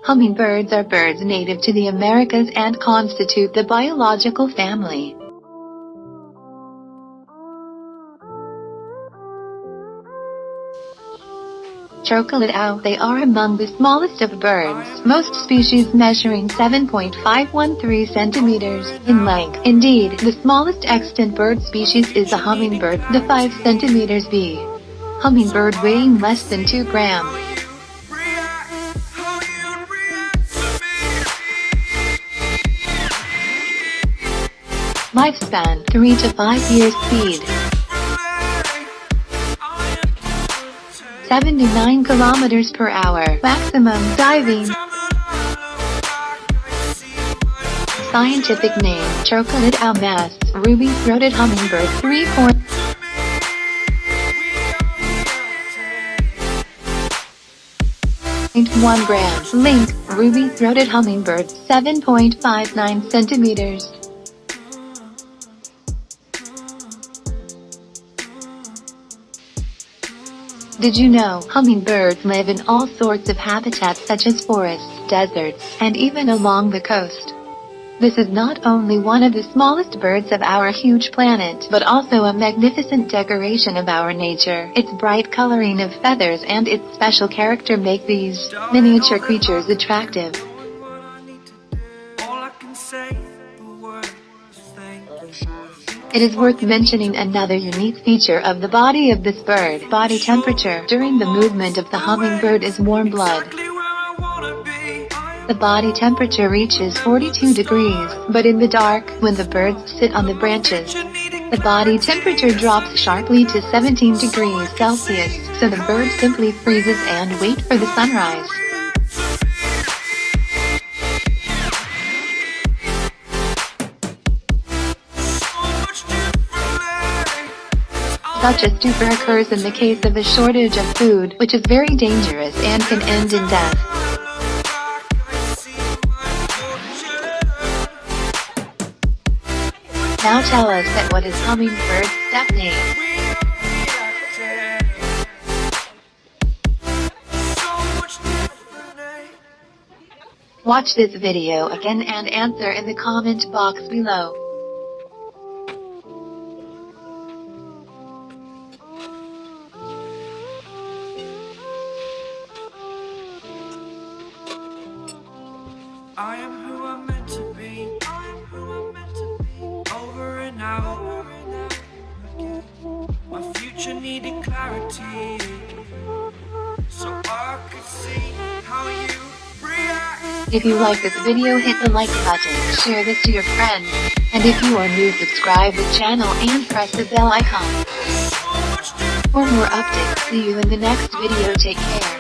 Hummingbirds are birds native to the Americas and constitute the biological family. Chocolate owl. They are among the smallest of birds, most species measuring 7.513 centimeters in length. Indeed, the smallest extant bird species is the hummingbird, the 5 centimeters B. Hummingbird weighing less than 2 grams. Lifespan 3 to 5 years. Speed 79 kilometers per hour. Maximum diving. Scientific name: chocolate owl. Mass: ruby-throated hummingbird. 3.1 grams. Length: ruby-throated hummingbird. 7.59 centimeters. Did you know hummingbirds live in all sorts of habitats such as forests, deserts, and even along the coast? This is not only one of the smallest birds of our huge planet, but also a magnificent decoration of our nature. Its bright coloring of feathers and its special character make these miniature creatures attractive. It is worth mentioning another unique feature of the body of this bird. Body temperature during the movement of the hummingbird is warm blood. The body temperature reaches 42 degrees, but in the dark, when the birds sit on the branches, the body temperature drops sharply to 17 degrees Celsius, so the bird simply freezes and waits for the sunrise. Such a stupor occurs in the case of a shortage of food, which is very dangerous and can end in death. Now tell us that what is hummingbird's step name? Watch this video again and answer in the comment box below. I am who I'm meant to be. Over and out. My future needed clarity, so I could see how you react. If you like this video, hit the like button, share this to your friends, and if you are new, subscribe the channel and press the bell icon. For more updates, see you in the next video. Take care.